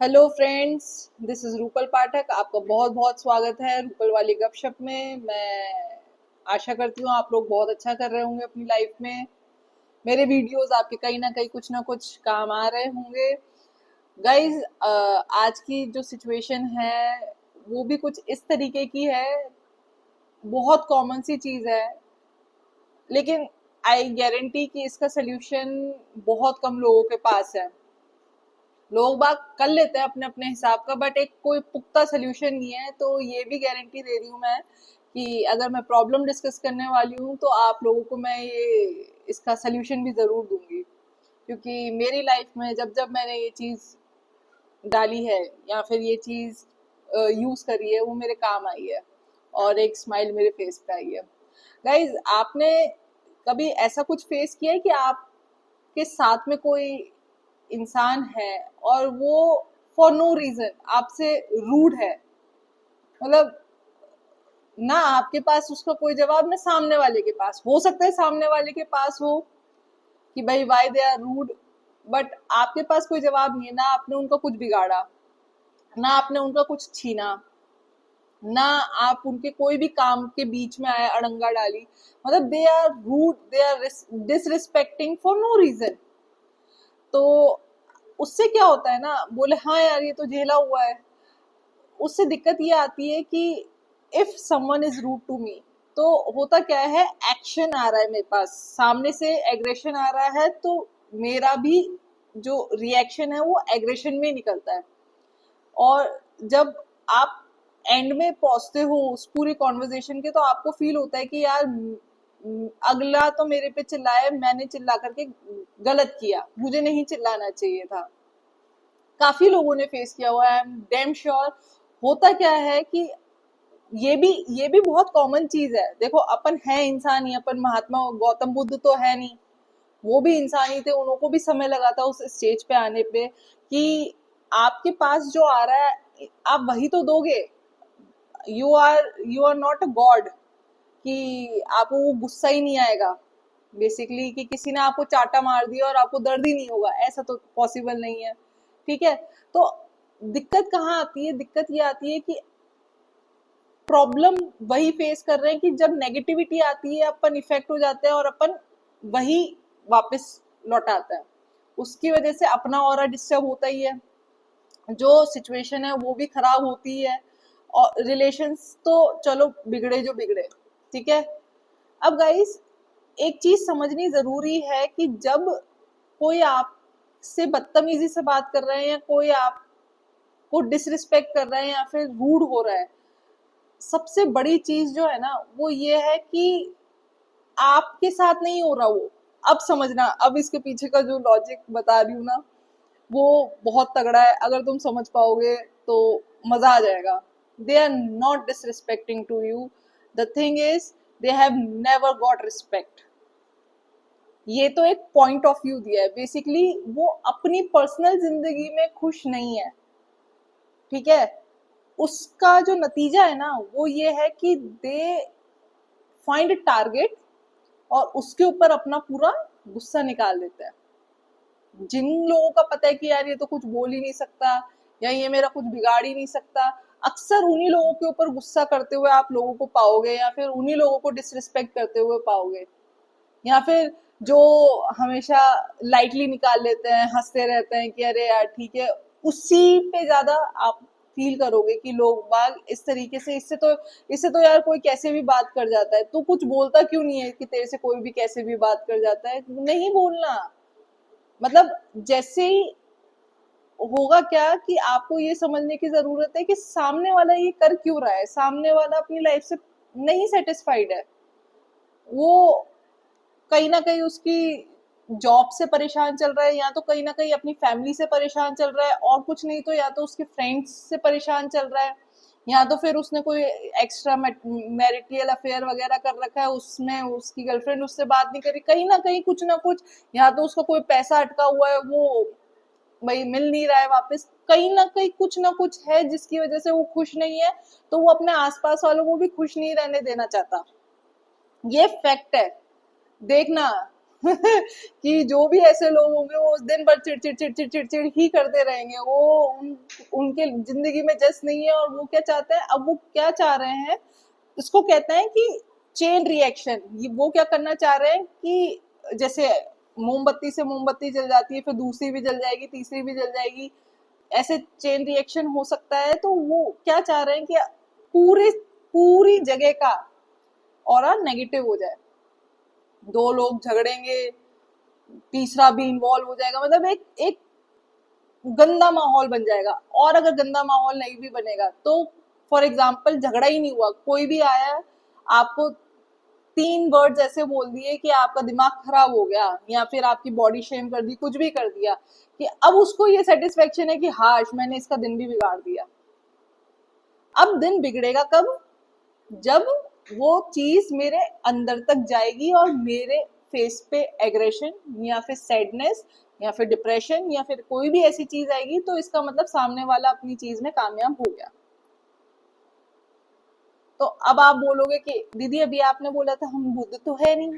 Hello friends, this is Rupal Pathak. आपका बहुत बहुत स्वागत है रूपल वाली गपशप में। मैं आशा करती हूँ आप लोग बहुत अच्छा कर रहे होंगे अपनी लाइफ में। मेरे वीडियोस आपके कहीं ना कुछ काम आ रहे होंगे। गाइज, आज की जो सिचुएशन है वो भी कुछ इस तरीके की है। बहुत कॉमन सी चीज है, लेकिन आई गारंटी कि इसका सोल्यूशन बहुत कम लोगों के पास है। लोग बाग कर लेते हैं अपने अपने हिसाब का, बट एक कोई पुख्ता सोल्यूशन नहीं है। तो ये भी गारंटी दे रही हूँ मैं कि अगर मैं प्रॉब्लम डिस्कस करने वाली हूँ तो आप लोगों को मैं ये इसका सोल्यूशन भी ज़रूर दूंगी। क्योंकि मेरी लाइफ में जब जब मैंने ये चीज़ डाली है या फिर ये चीज़ यूज़ करी है वो मेरे काम आई है और एक स्माइल मेरे फेस पे आई है। गाइज, आपने कभी ऐसा कुछ फेस किया है कि आपके साथ में कोई इंसान है और वो फॉर नो रीजन आपसे रूड है? मतलब ना आपके पास उसका कोई जवाब, ना सामने वाले के पास। हो सकता है सामने वाले के पास हो कि भाई why they are rude, but आपके पास कोई जवाब नहीं है। ना आपने उनका कुछ बिगाड़ा, ना आपने उनका कुछ छीना, ना आप उनके कोई भी काम के बीच में आए अड़ंगा डाली। मतलब they are rude, they are disrespecting for no reason. तो उससे क्या होता है ना, बोले हाँ यार ये तो झेला हुआ है। उससे दिक्कत ये आती है कि if someone is rude to me, तो होता क्या है, एक्शन आ रहा है मेरे पास, सामने से एग्रेशन आ रहा है, तो मेरा भी जो रिएक्शन है वो एग्रेशन में निकलता है। और जब आप एंड में पहुंचते हो उस पूरी कॉन्वर्जेशन के, तो आपको फील होता है कि यार अगला तो मेरे पे चिल्लाए, मैंने चिल्ला करके गलत किया, मुझे नहीं चिल्लाना चाहिए था। काफी लोगों ने फेस किया हुआ है, आई एम डैम श्योर। होता क्या है कि ये भी बहुत कॉमन चीज है। देखो, अपन है इंसान ही, अपन महात्मा गौतम बुद्ध तो है नहीं, वो भी इंसान ही थे। उनको भी समय लगा था उस स्टेज पे आने पे कि आपके पास जो आ रहा है आप वही तो दोगे। You are not a god कि आपको वो गुस्सा ही नहीं आएगा। बेसिकली कि किसी ने आपको चाटा मार दिया और आपको दर्द ही नहीं होगा, ऐसा तो पॉसिबल नहीं है। ठीक है? तो दिक्कत कहाँ आती है? दिक्कत ये आती है कि प्रॉब्लम वही फेस कर रहे हैं कि जब नेगेटिविटी आती है अपन इफेक्ट हो जाते हैं और अपन वही वापस लौटाता है। उसकी वजह से अपना ऑरा डिस्टर्ब होता ही है, जो सिचुएशन है वो भी खराब होती है, और रिलेशंस तो चलो बिगड़े जो बिगड़े। ठीक है? अब गाइस, एक चीज समझनी जरूरी है कि जब कोई आपसे बदतमीजी से बात कर रहे हैं या कोई आपको डिसरिस्पेक्ट कर रहे हैं या फिर रूड हो रहा है, सबसे बड़ी चीज जो है ना वो ये है कि आपके साथ नहीं हो रहा वो। अब समझना, अब इसके पीछे का जो लॉजिक बता रही हूँ ना वो बहुत तगड़ा है। अगर तुम समझ पाओगे तो मजा आ जाएगा। They are not disrespecting to you, the thing is they have never got respect. ये तो एक पॉइंट ऑफ व्यू दिया है। बेसिकली वो अपनी पर्सनल जिंदगी में खुश नहीं है। ठीक है? उसका जो नतीजा है ना वो ये है कि दे फाइंड टारगेट और उसके ऊपर अपना पूरा गुस्सा निकाल देता है। जिन लोगों का पता है कि यार ये तो कुछ बोल ही नहीं सकता या ये मेरा कुछ बिगाड़ ही नहीं सकता, अक्सर उन्हीं लोगों के ऊपर गुस्सा करते हुए आप लोगों को पाओगे, या फिर उन्हीं लोगों को डिसरिस्पेक्ट करते हुए पाओगे, या फिर जो हमेशा लाइटली निकाल लेते हैं, हंसते रहते हैं कि अरे यार ठीक है, उसी पे ज्यादा आप फील करोगे कि लोग बाग इस तरीके से, इससे तो यार कोई कैसे भी बात कर जाता है, तू कुछ बोलता क्यों नहीं है कि तेरे से कोई भी कैसे भी बात कर जाता है। नहीं बोलना, मतलब जैसे ही होगा क्या कि आपको ये समझने की जरूरत है कि सामने वाला ये कर क्यों रहा है। सामने वाला अपनी लाइफ से नहीं सेटिस्फाइड है, वो कहीं ना कहीं उसकी जॉब से परेशान चल रहा है, या तो कहीं ना कहीं अपनी फैमिली से परेशान चल रहा है, और कुछ नहीं तो या तो उसके फ्रेंड्स से परेशान चल रहा है, या तो फिर उसने कोई एक्स्ट्रा मैरिटल अफेयर वगैरह कर रखा है, उसमें उसकी गर्लफ्रेंड उससे बात नहीं करी, कहीं ना कुछ, या तो उसका कोई पैसा अटका हुआ है वो भाई मिल नहीं रहा है वापस, कहीं ना कुछ है जिसकी वजह से वो खुश नहीं है। तो वो अपने आसपास वालों को भी खुश नहीं रहने देना चाहता। ये फैक्ट है, देखना। कि जो भी ऐसे लोग होंगे वो उस दिन भर चिड़चिड़ चिड़चिड़ चिड़चिड़ ही करते रहेंगे, वो उनके जिंदगी में जस्ट नहीं है। और वो क्या चाहते हैं, अब वो क्या चाह रहे हैं, इसको कहते हैं कि चेन रिएक्शन। ये वो क्या करना चाह रहे हैं कि जैसे मोमबत्ती से मोमबत्ती जल जाती है, फिर दूसरी भी जल जाएगी, तीसरी भी जल जाएगी, ऐसे चेन रिएक्शन हो सकता है। तो वो क्या चाह रहे हैं कि पूरी जगह का ऑरा नेगेटिव हो जाए, दो लोग झगड़ेंगे, तीसरा भी इन्वॉल्व हो जाएगा, मतलब एक एक गंदा माहौल बन जाएगा। और अगर गंदा माहौल नहीं भी बनेगा तो फॉर एग्जाम्पल झगड़ा ही नहीं हुआ, कोई भी आया आपको 3 वर्ड्स ऐसे बोल दिए कि आपका दिमाग खराब हो गया, या फिर आपकी बॉडी शेम कर दी, कुछ भी कर दिया, कि अब उसको ये सेटिस्फेक्शन है कि हाश मैंने इसका दिन भी बिगाड़ दिया। अब दिन बिगड़ेगा कब, जब वो चीज मेरे अंदर तक जाएगी और मेरे फेस पे एग्रेशन या फिर सैडनेस या फिर डिप्रेशन या फिर कोई भी ऐसी चीज आएगी, तो इसका मतलब सामने वाला अपनी चीज में कामयाब हो गया। तो अब आप बोलोगे कि दीदी अभी आपने बोला था हम बुद्ध तो है नहीं,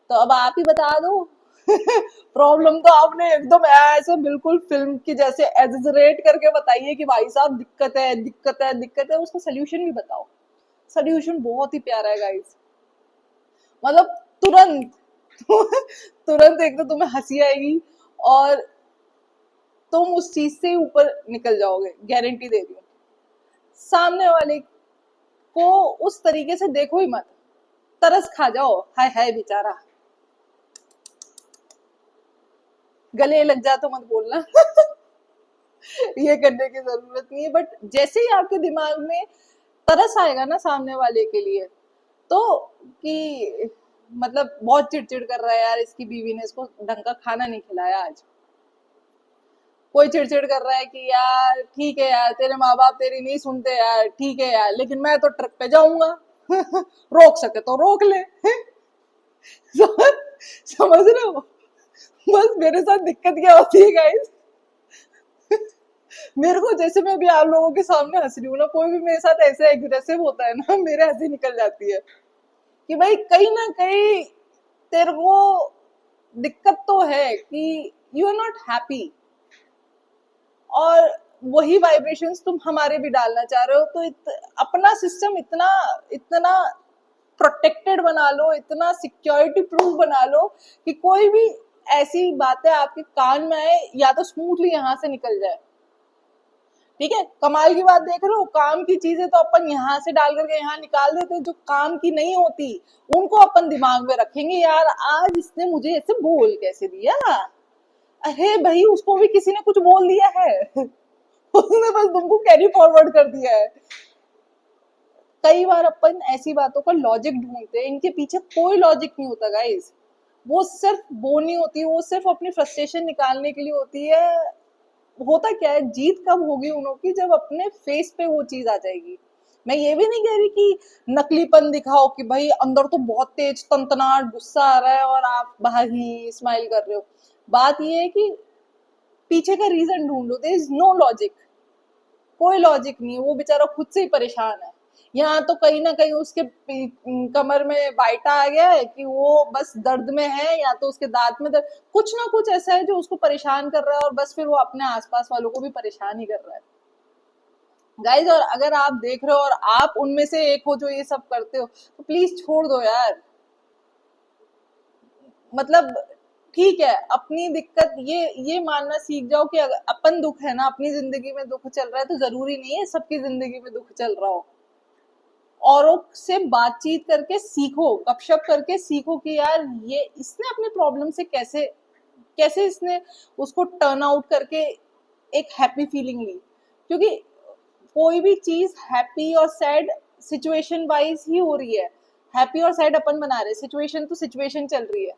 तो अब आप ही बता दो। प्रॉब्लम तो आपने एकदम ऐसे बिल्कुल फिल्म की जैसे एग्जरेट करके बताइए कि भाई साहब दिक्कत है दिक्कत है दिक्कत है, उसका सोल्यूशन भी बताओ। सोल्यूशन बहुत ही प्यारा है गाइस, मतलब तुरंत तुरंत एक तो तुम्हें हंसी आएगी और तुम उस चीज से ऊपर निकल जाओगे, गारंटी दे रही हूँ। सामने वाले को उस तरीके से देखो ही मत, तरस खा जाओ, हाय हाय बेचारा, गले लग जा तो मत बोलना। ये करने की जरूरत नहीं है। बट जैसे ही आपके दिमाग में तरस आएगा ना सामने वाले के लिए, तो कि मतलब बहुत चिड़चिड़ कर रहा है यार, इसकी बीवी ने इसको ढंग का खाना नहीं खिलाया आज, कोई चिड़चिड़ कर रहा है कि यार ठीक है यार तेरे माँ बाप तेरी नहीं सुनते यार, ठीक है यार लेकिन मैं तो ट्रिप पे जाऊंगा। रोक सके तो रोक ले। समझ रहे हो, बस मेरे साथ दिक्कत क्या होती है गाइस, मेरे को जैसे मैं भी आप लोगों के सामने हंस रही हूँ ना, कोई भी मेरे साथ ऐसे एग्रेसिव होता है ना, मेरे हंसी निकल जाती है कि भाई कहीं ना कहीं तेरे को दिक्कत तो है कि यू आर नॉट हैप्पी, और वही वाइब्रेशंस तुम हमारे भी डालना चाह रहे हो। तो अपना सिस्टम इतना इतना प्रोटेक्टेड बना लो, इतना सिक्योरिटी प्रूफ बना लो कि कोई भी ऐसी बातें आपके कान में आए या तो स्मूथली यहाँ से निकल जाए। ठीक है, कमाल की बात देख रहे हो, काम की चीजें तो अपन यहाँ से डाल करके यहाँ निकाल देते, जो काम की नहीं होती उनको अपन दिमाग में रखेंगे, यार आज इसने मुझे ऐसे बोल कैसे दिया, अरे भाई उसको भी किसी ने कुछ बोल दिया है। उसने बस तुमको कैरी फॉरवर्ड कर दिया है। कई बार अपन ऐसी बातों का लॉजिक ढूंढते हैं, इनके पीछे कोई लॉजिक नहीं होता गाइस, वो सिर्फ बोलनी होती है, वो सिर्फ अपनी फ्रस्ट्रेशन निकालने के लिए होती है। होता क्या है, जीत कब होगी उन की, जब अपने फेस पे वो चीज आ जाएगी। मैं ये भी नहीं कह रही कि नकलीपन दिखाओ कि भाई अंदर तो बहुत तेज तंतनाट गुस्सा आ रहा है और आप बाहर ही स्माइल कर रहे हो। बात ये है कि पीछे का रीजन ढूंढो, देयर इज नो लॉजिक, कोई लॉजिक नहीं है, वो बेचारा खुद से ही परेशान है। यहाँ तो कहीं ना कहीं उसके कमर में बाइटा आ गया है कि वो बस दर्द में है, या तो उसके दांत में दर्द, कुछ ना कुछ ऐसा है जो उसको परेशान कर रहा है, और बस फिर वो अपने आसपास वालों को भी परेशान ही कर रहा है गाइज। और अगर आप देख रहे हो और आप उनमें से एक हो जो ये सब करते हो, तो प्लीज छोड़ दो यार। मतलब ठीक है, अपनी दिक्कत ये मानना सीख जाओ कि अगर अपन दुख है ना, अपनी जिंदगी में दुख चल रहा है, तो जरूरी नहीं है सबकी जिंदगी में दुख चल रहा हो। औरों से बातचीत करके सीखो, गपशप करके सीखो कि यार ये इसने अपने प्रॉब्लम से कैसे कैसे इसने उसको टर्न आउट करके एक हैप्पी फीलिंग ली। क्योंकि कोई भी चीज हैप्पी और सैड सिचुएशन वाइज ही हो रही है, हैप्पी और सैड अपन बना रहे, सिचुएशन तो सिचुएशन चल रही है।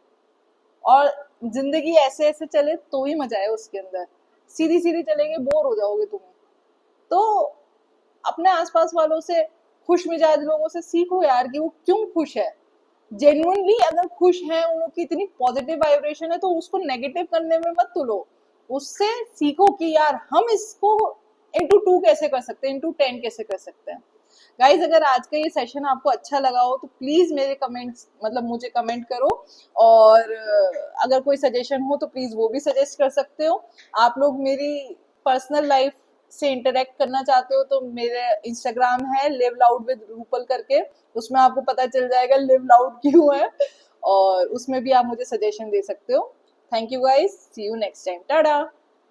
और जिंदगी ऐसे ऐसे चले तो ही मजा है उसके अंदर, सीधी सीधी चलेंगे बोर हो जाओगे तुम्हें। तो अपने आसपास वालों से, खुश मिजाज लोगों से सीखो यार कि वो क्यों खुश है, जेन्युइनली अगर खुश है, उनकी इतनी पॉजिटिव वाइब्रेशन है, तो उसको नेगेटिव करने में मत तुलो, उससे सीखो कि यार हम इसको इंटू 2 कैसे कर सकते हैं, इंटू 10 कैसे कर सकते हैं। गाइज अगर आज का ये सेशन आपको अच्छा लगा हो तो प्लीज मेरे कमेंट्स मतलब मुझे कमेंट करो, और अगर कोई सजेशन हो तो प्लीज वो भी सजेस्ट कर सकते हो। आप लोग मेरी पर्सनल लाइफ से इंटरेक्ट करना चाहते हो तो मेरे इंस्टाग्राम है लिव लाउड विद रूपल करके, उसमें आपको पता चल जाएगा लिव लाउड क्यों है, और उसमें भी आप मुझे सजेशन दे सकते हो। Thank you guys, see you next time, Tata.